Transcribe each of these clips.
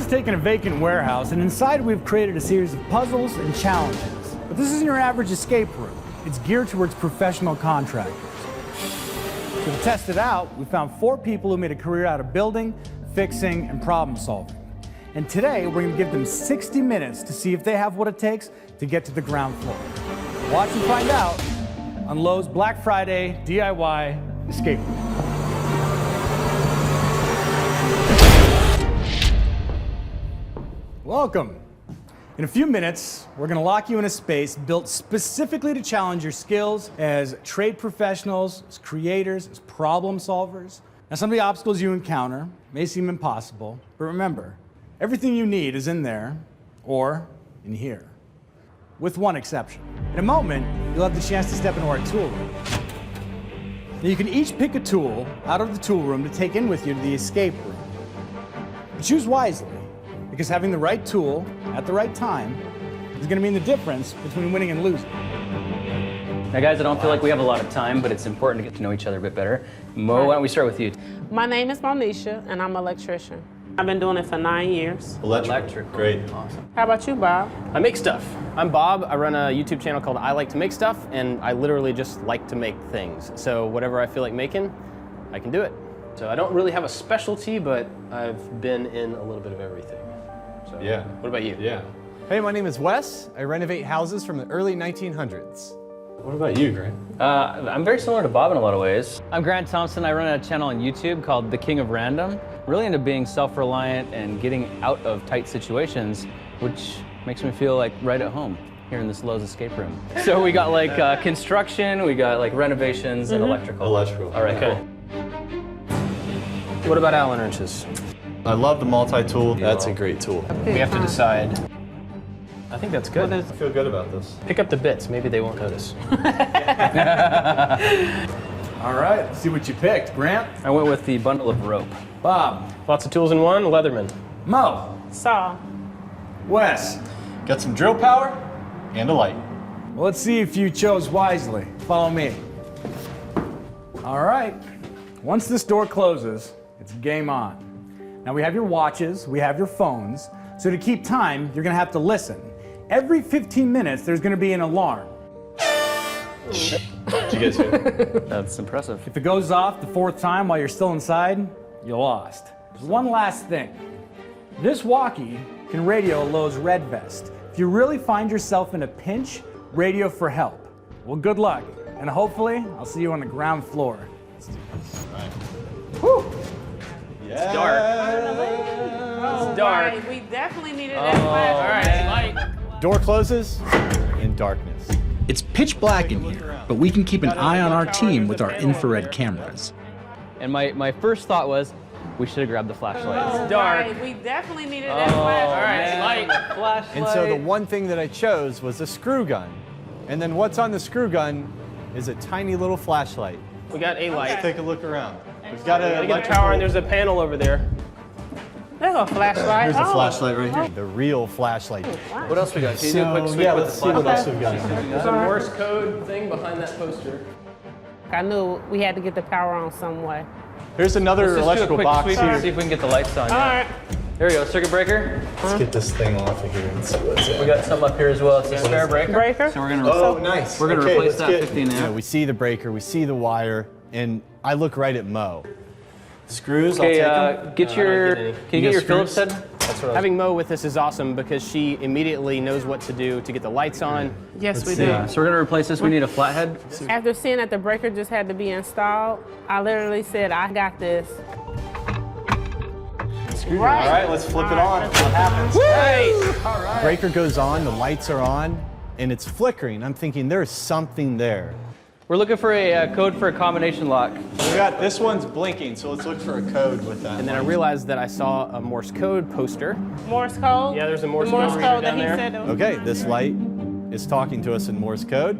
just taken a vacant warehouse, and inside we've created a series of puzzles and challenges. But this isn't your average escape room. It's geared towards professional contractors. So to test it out, we found 4 people who made a career out of building, fixing, and problem solving. And today, we're going to give them 60 minutes to see if they have what it takes to get to the ground floor. Watch and find out on Lowe's Black Friday DIY escape room. Welcome. In a few minutes, we're going to lock you in a space built specifically to challenge your skills as trade professionals, as creators, as problem solvers. Now, some of the obstacles you encounter may seem impossible, but remember, everything you need is in there or in here, with one exception. In a moment, you'll have the chance to step into our tool room. Now, you can each pick a tool out of the tool room to take in with you to the escape room. But choose wisely, because having the right tool at the right time is going to mean the difference between winning and losing. Now guys, I don't feel like we have a lot of time, but it's important to get to know each other a bit better. Mo, why don't we start with you? My name is Monisha, and I'm an electrician. I've been doing it for 9 years. Electric. Great. Awesome. How about you, Bob? I make stuff. I'm Bob. I run a YouTube channel called I Like to Make Stuff, and I literally just like to make things. So whatever I feel like making, I can do it. So I don't really have a specialty, but I've been in a little bit of everything. So, Yeah. What about you? Yeah. Hey, my name is Wes. I renovate houses from the early 1900s. What about you, Grant? I'm very similar to Bob in a lot of ways. I'm Grant Thompson. I run a channel on YouTube called The King of Random. Really into being self-reliant and getting out of tight situations, which makes me feel like right at home here in this Lowe's escape room. So we got like construction, we got like renovations and electrical. Electrical. All right, Okay. cool. What about Allen wrenches? I love the multi-tool. That's a great tool. We have to decide. I think that's good. I feel good about this. Pick up the bits. Maybe they won't notice. All right, let's see what you picked. Grant? I went with the bundle of rope. Bob? Lots of tools in one. Leatherman. Mo? Saw. Wes? Got some drill power and a light. Well, let's see if you chose wisely. Follow me. All right. Once this door closes, it's game on. Now we have your watches, we have your phones, so to keep time, you're gonna have to listen. Every 15 minutes, there's gonna be an alarm. Did you guys hear that? That's impressive. If it goes off the 4th time while you're still inside, you lost. There's one last thing. This walkie can radio a Lowe's Red Vest. If you really find yourself in a pinch, radio for help. Well, good luck, and hopefully, I'll see you on the ground floor. Let's do this. All right. Whew. Yeah. Oh, dark. right. We definitely needed that flash. All right, light. Door closes in darkness. It's pitch black in here, but we can keep an eye on our team with our infrared cameras. And my first thought was, we should have grabbed the flashlight. Oh, dark. right. We definitely needed that flash. All right, light. Flashlight. And so the one thing that I chose was a screw gun. And then what's on the screw gun is a tiny little flashlight. We got a light. Let's take a look around. We've got Gotta a get power, and there's a panel over there. There's a flashlight. Here's a Oh. flashlight right here. The real flashlight. What else we got? Can you do a quick sweep yeah, with let's the see what flashlight? else we've got. There's a Morse code thing behind that poster. I knew we had to get the power on some way. Here's another Let's just do a electrical quick box sweep here. see if we can get the lights on. All right. There we go, circuit breaker. Let's get this thing off of here and see what's in. We got some up here as well. It's a spare breaker. Breaker. So we're gonna Oh, nice. we're gonna Okay, replace let's that get- 15 amp. We see the breaker, we see the wire, and I look right at Mo. Screws, Okay, I'll take them. get your. get any. Can you get your Phillips head? That's what I was Having Mo with us is awesome because she immediately knows what to do to get the lights on. Yes, we see. do. So we're gonna replace this. We need a flathead. After seeing that the breaker just had to be installed, I literally said, I got this. Right. All right, let's flip it on. What happens? Hey! Breaker goes on, the lights are on, and it's flickering. I'm thinking there's something there. We're looking for a code for a combination lock. We got this one's blinking, so let's look for a code with that. And then I realized that I saw a Morse code poster. Morse code? Yeah, there's a Morse the Morse code code that down he there. said. It was. Okay, this light is talking to us in Morse code.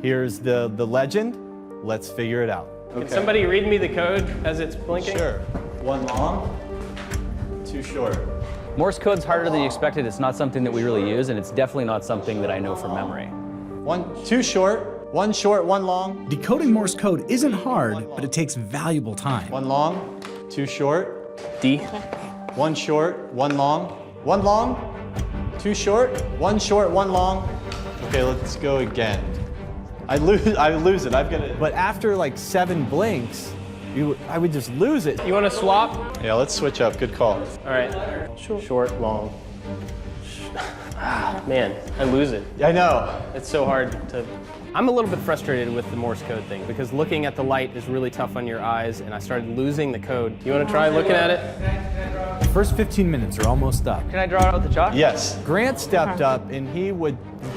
Here's the legend. Let's figure it out. Can somebody read me the code as it's blinking? Sure. One long, two short. Morse code's harder than you expected. It's not something that we really use, and it's definitely not something that I know from memory. Two short, one long, Decoding Morse code isn't hard, but it takes valuable time. one long, two short, D. one short, one long. One long, two short, one short, one long. Okay, let's go again. I lose it. I've got it. But after like 7 blinks, I would just lose it. You want to swap? Yeah, let's switch up. Good call. All right. Short, long. Man, I lose it. I know. It's so hard to... I'm a little bit frustrated with the Morse code thing because looking at the light is really tough on your eyes and I started losing the code. You want to try looking at it? The first 15 minutes are almost up. Can I draw it out with the chalk? Yes. Grant stepped up and he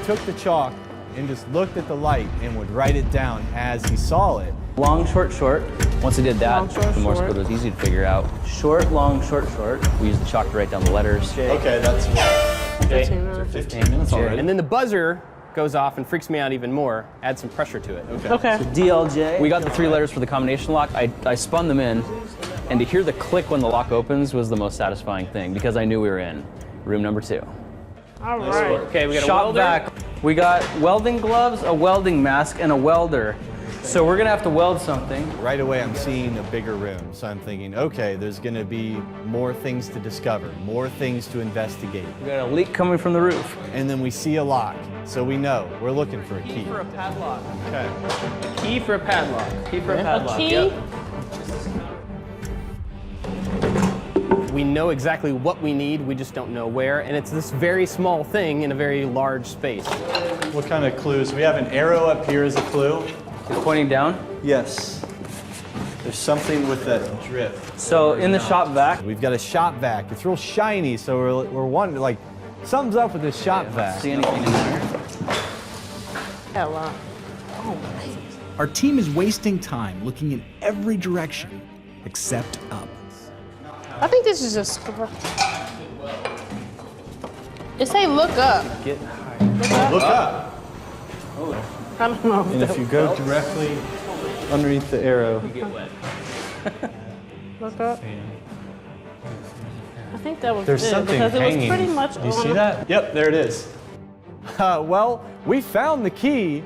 took the chalk and just looked at the light and would write it down as he saw it. Long, short, short. Once I did that, Long, short, the Morse short. code was easy to figure out. Short, long, short, short. We used the chalk to write down the letters. Okay, that's 15 minutes. 15 minutes already. And then the buzzer goes off and freaks me out even more, adds some pressure to it. Okay. DLJ. We got the 3 letters for the combination lock. I spun them in, and to hear the click when the lock opens was the most satisfying thing because I knew we were in room number 2. All right. Okay, we got a Shop welder. vac. We got welding gloves, a welding mask, and a welder. So we're gonna have to weld something. Right away, I'm seeing a bigger room. So I'm thinking, okay, there's gonna be more things to discover, more things to investigate. We got a leak coming from the roof. And then we see a lock. So we know we're looking for a key. For a padlock. Okay. Key for a padlock. Key for a padlock. Key? Yep. We know exactly what we need, we just don't know where, and it's this very small thing in a very large space. What kind of clues? We have an arrow up here as a clue. It's pointing down. Yes. There's something with that drip. So in the shop vac, We've got a shop vac. It's real shiny, so we're wondering, like, something's up with this shop vac. see anything in there? Hello. Our team is wasting time looking in every direction except up. I think this is just. It say look up. Look up. I don't know. And if you go directly underneath the arrow. Look up. I think that was There's it something because hanging. it was pretty much Do you on see that? Yep, there it is. Well, we found the key.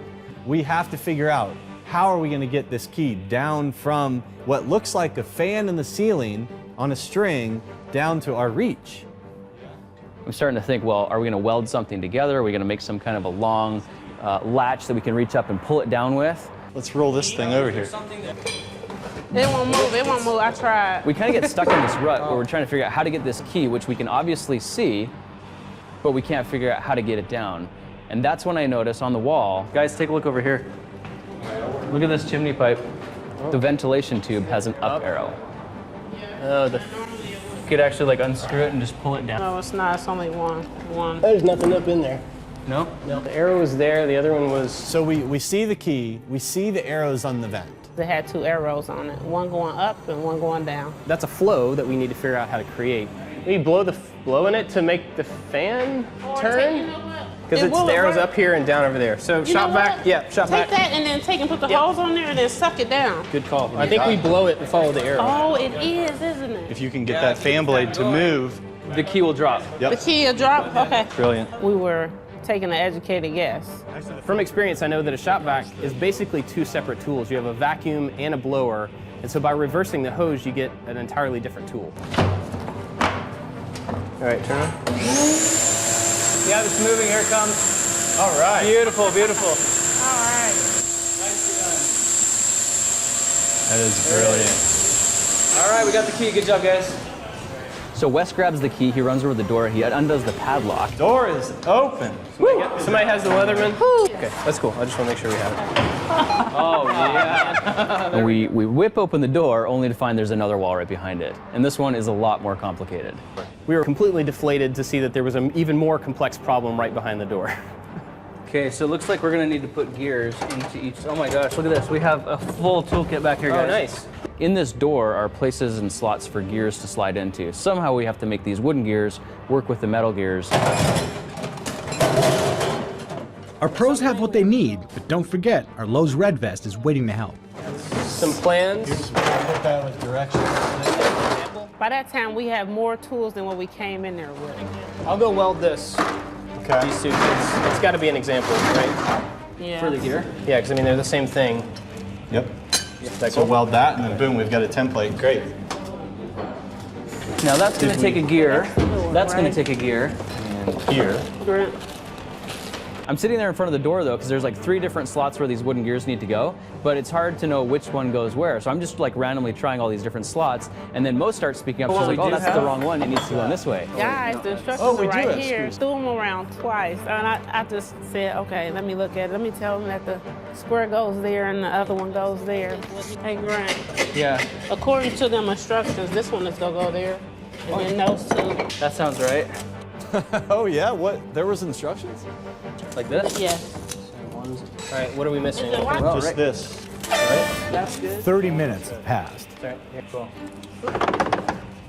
We have to figure out how are we going to get this key down from what looks like a fan in the ceiling on a string down to our reach. I'm starting to think, well, are we gonna weld something together? Are we gonna make some kind of a long latch that we can reach up and pull it down with? Let's roll this thing over here. It won't move. It won't move. I tried. We kind of get stuck in this rut where we're trying to figure out how to get this key, which we can obviously see, but we can't figure out how to get it down. And that's when I notice on the wall, guys, take a look over here. Look at this chimney pipe. The ventilation tube has an up arrow. Oh, You could actually like unscrew it and just pull it down. No, it's not. It's only one. there's nothing up in there. No? No, the arrow was there, the other one was... So we see the key, we see the arrows on the vent. It had 2 arrows on it. One going up and one going down. That's a flow that we need to figure out how to create. Maybe blow in it to make the fan turn? Because It it's will the arrows work. up here and down over there. So You shop know vac, what? yeah, shop Take vac. that and then take and put the Yep. hose on there and then suck it down. Good call. I think we blow it and follow the arrow. Oh, it is, isn't it? If you can get that fan blade to move. The key will drop. The key will drop? Okay. Brilliant. We were taking an educated guess. From experience, I know that a shop vac is basically 2 separate tools. You have a vacuum and a blower, and so by reversing the hose, you get an entirely different tool. All right, turn on. Yeah, it's moving. Here it comes. All right. Beautiful, beautiful. All right. That is brilliant. All right, we got the key. Good job, guys. So Wes grabs the key. He runs over the door. He undoes the padlock. Door is open. Somebody has the Leatherman? Okay, that's cool. I just want to make sure we have it. Oh, yeah. And we whip open the door only to find there's another wall right behind it. And this one is a lot more complicated. We were completely deflated to see that there was an even more complex problem right behind the door. Okay, so it looks like we're gonna need to put gears into each. Oh my gosh, look at this. We have a full toolkit back here, guys. Oh, nice. In this door are places and slots for gears to slide into. Somehow we have to make these wooden gears work with the metal gears. Our pros have what they need, but don't forget, our Lowe's Red Vest is waiting to help. Some plans. Put that with directions. By that time, we have more tools than what we came in there with. I'll go weld this. Okay. These 2 bits. It's got to be an example, right? Yeah. For the gear? Yeah, because I mean, they're the same thing. Yep. So weld that, and then boom, we've got a template. Great. Now that's going to take a gear. That's going to right? take a gear. And here. Grant. I'm sitting there in front of the door though, because there's like 3 different slots where these wooden gears need to go, but it's hard to know which one goes where. So I'm just like randomly trying all these different slots, and then Mo starts speaking up. She's like, oh, that's the wrong one. It needs to go in this way. Guys, the instructions Oh, we are do right have here. screws. Threw them around twice, and I just said, okay, let me look at it. Let me tell them that the square goes there and the other one goes there. Hey, Grant, Yeah, according to them instructions, this one is gonna go there, and then those two. that sounds right. Oh yeah, what? There was instructions? Like this? Yes. All right, what are we missing? Is it right? Oh, Just right. this. That's good. 30 minutes have passed. Sorry, yeah, cool.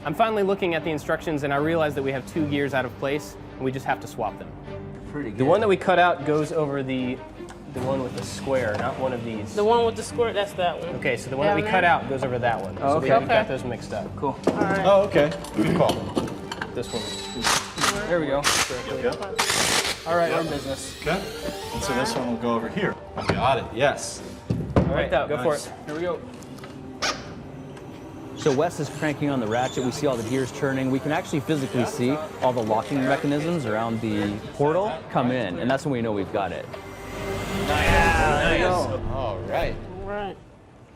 I'm finally looking at the instructions and I realize that we have 2 gears out of place and we just have to swap them. Pretty good. The one that we cut out goes over the one with the square, not one of these. The one with the squirt, that's that one. Okay, so the one that we Down cut there? out goes over that one. Oh, So we okay. got Okay. those mixed up. Cool. All right. Oh, okay. Good call. This one. There we go. All right, our business. Okay. And so this one will go over here. Got it. Yes. All right, that. go for Nice. it. Here we go. So Wes is cranking on the ratchet. We see all the gears turning. We can actually physically see all the locking mechanisms around the portal come in, and that's when we know we've got it. All right. Right.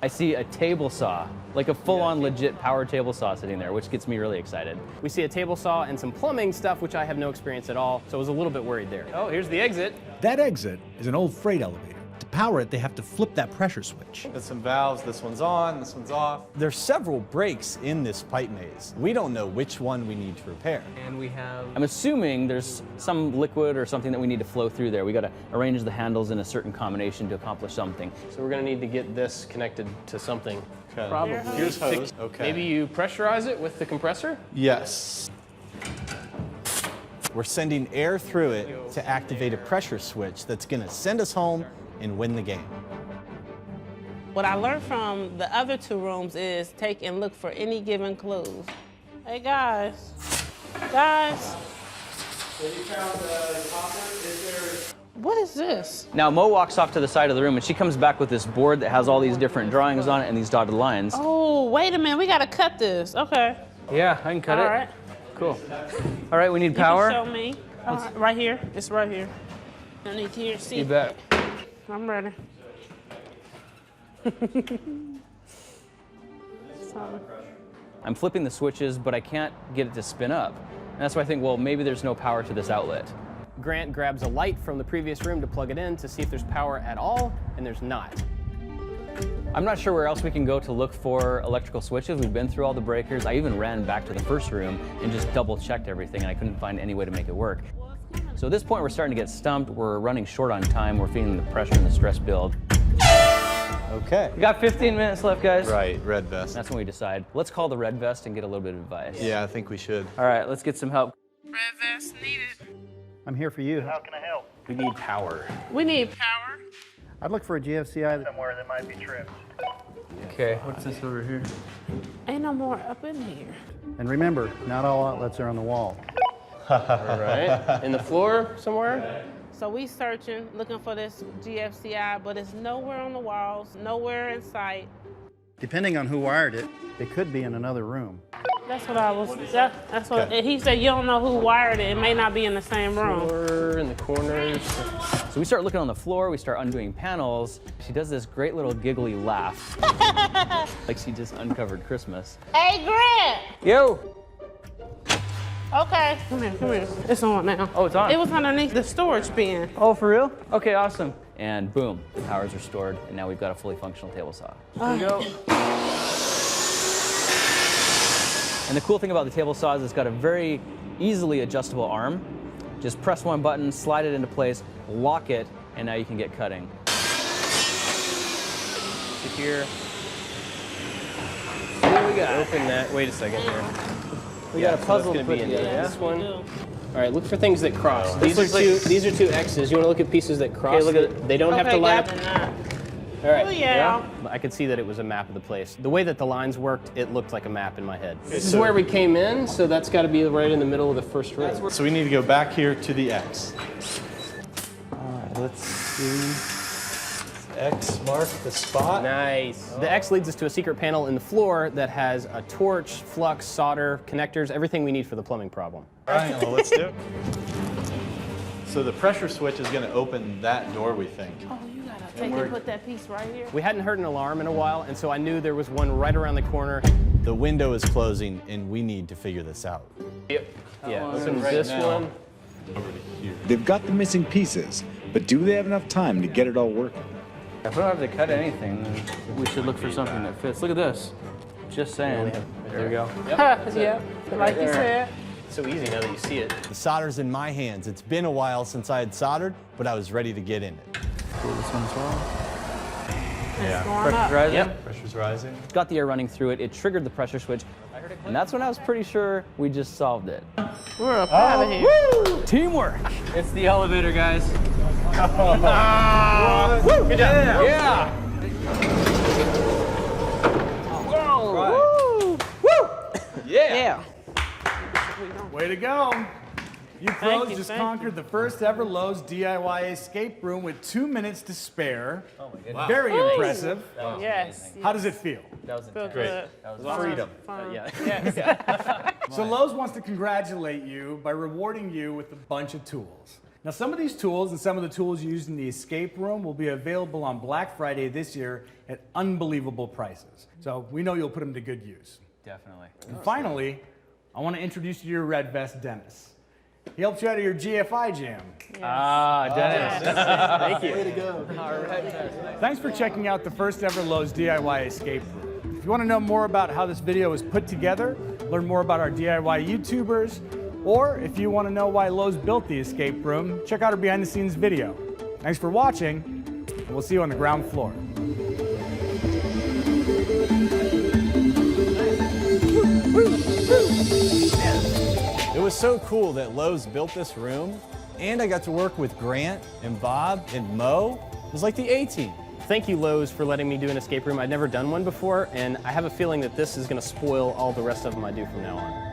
I see a table saw, like a full-on legit power table saw sitting there, which gets me really excited. We see a table saw and some plumbing stuff, which I have no experience at all, so I was a little bit worried there. Oh, here's the exit. That exit is an old freight elevator. To power it, they have to flip that pressure switch. There's some valves. This one's on, this one's off. There's several breaks in this pipe maze. We don't know which one we need to repair. And we have I'm assuming there's some liquid or something that we need to flow through there. We got to arrange the handles in a certain combination to accomplish something. So we're gonna need to get this connected to something. Okay. Probably. Here's hose. Okay. Maybe you pressurize it with the compressor? Yes. We're sending air through it to activate a pressure switch that's going to send us home and win the game. What I learned from the other 2 rooms is take and look for any given clues. Hey guys. Guys. What is this? Now Mo walks off to the side of the room and she comes back with this board that has all these different drawings on it and these dotted lines. Oh, wait a minute. We gotta cut this. Okay. Yeah, I can cut All it. right. Cool. All right, we need You can power. show me. All right, right here. It's right here. Underneath here. See. You bet. I'm ready. Sorry. I'm flipping the switches, but I can't get it to spin up. And that's why I think, well, maybe there's no power to this outlet. Grant grabs a light from the previous room to plug it in to see if there's power at all, and there's not. I'm not sure where else we can go to look for electrical switches. We've been through all the breakers. I even ran back to the first room and just double checked everything, and I couldn't find any way to make it work. So at this point, we're starting to get stumped. We're running short on time. We're feeling the pressure and the stress build. Okay. We got 15 minutes left, guys. Right, red vest. That's when we decide, let's call the red vest and get a little bit of advice. Yeah, I think we should. All right, let's get some help. Red vest needed. I'm here for you. How can I help? We need power. We need power. I'd look for a GFCI. Somewhere that might be trimmed. Okay, what's this over here? Ain't no more up in here. And remember, not all outlets are on the wall. All right. In the floor somewhere? So we searching, looking for this GFCI, but it's nowhere on the walls, nowhere in sight. Depending on who wired it, it could be in another room. That's what I was. That's what he said. You don't know who wired it. It may not be in the same room. Floor, in the corners. So we start looking on the floor, we start undoing panels. She does this great little giggly laugh. Like she just uncovered Christmas. Hey, Grant. Yo! Okay. Come here. It's on now. Oh, it's on. It was underneath the storage bin. Oh, for real? Okay, awesome. And boom, the power's restored, and now we've got a fully functional table saw. Here we go. And the cool thing about the table saw is it's got a very easily adjustable arm. Just press one button, slide it into place, lock it, and now you can get cutting. To here. What do we got? Open that. Wait a second here. We got a puzzle so to it's put gonna be in together. this one. We do. All right, look for things that cross. These looks are two X's. You want to look at pieces that cross? look at- They don't have to Okay, line got up. it now. All right. Oh, yeah. I could see that it was a map of the place. The way that the lines worked, it looked like a map in my head. This is so- where we came in, so that's got to be right in the middle of the first room. So we need to go back here to the X. All right, let's see. X mark the spot. Nice. The X leads us to a secret panel in the floor that has a torch, flux, solder, connectors, everything we need for the plumbing problem. All right, well, let's do it. So the pressure switch is going to open that door, we think. Oh, you gotta take and put that piece right here. We hadn't heard an alarm in a while, and so I knew there was one right around the corner. The window is closing, and we need to figure this out. Yep. Yeah, one? open Right this now. one. Over to here. They've got the missing pieces, but do they have enough time to get it all working? If we don't have to cut anything, then we should look for something that fits. Look at this. Just saying. There we go. Yeah, like you said. It's so easy now that you see it. The solder's in my hands. It's been a while since I had soldered, but I was ready to get in it. Pull this one as well. It's going up. Rising. Yep. Pressure's rising. Got the air running through it. It triggered the pressure switch. And that's when I was pretty sure we just solved it. We're up out of here. Teamwork. It's the elevator, guys. Good job. Yeah. Yeah. Way to go. You pros you, just thank conquered the first ever Lowe's DIY escape room with 2 minutes to spare. Oh my goodness. Very impressive. Yes. How does it feel? That was Feel intense. good. Freedom. Fun. Yeah. Yes. So Lowe's wants to congratulate you by rewarding you with a bunch of tools. Now some of these tools and some of the tools used in the escape room will be available on Black Friday this year at unbelievable prices. So we know you'll put them to good use. Definitely. And finally, I want to introduce you to your red vest, Dennis. He helped you out of your GFI jam. Ah, Dennis. Thank you. Thanks for checking out the first ever Lowe's DIY escape room. If you want to know more about how this video was put together, learn more about our DIY YouTubers, or if you want to know why Lowe's built the escape room, check out our behind the scenes video. Thanks for watching, and we'll see you on the ground floor. It was so cool that Lowe's built this room, and I got to work with Grant and Bob and Mo. It was like the A-team. Thank you, Lowe's, for letting me do an escape room. I'd never done one before, and I have a feeling that this is going to spoil all the rest of them I do from now on.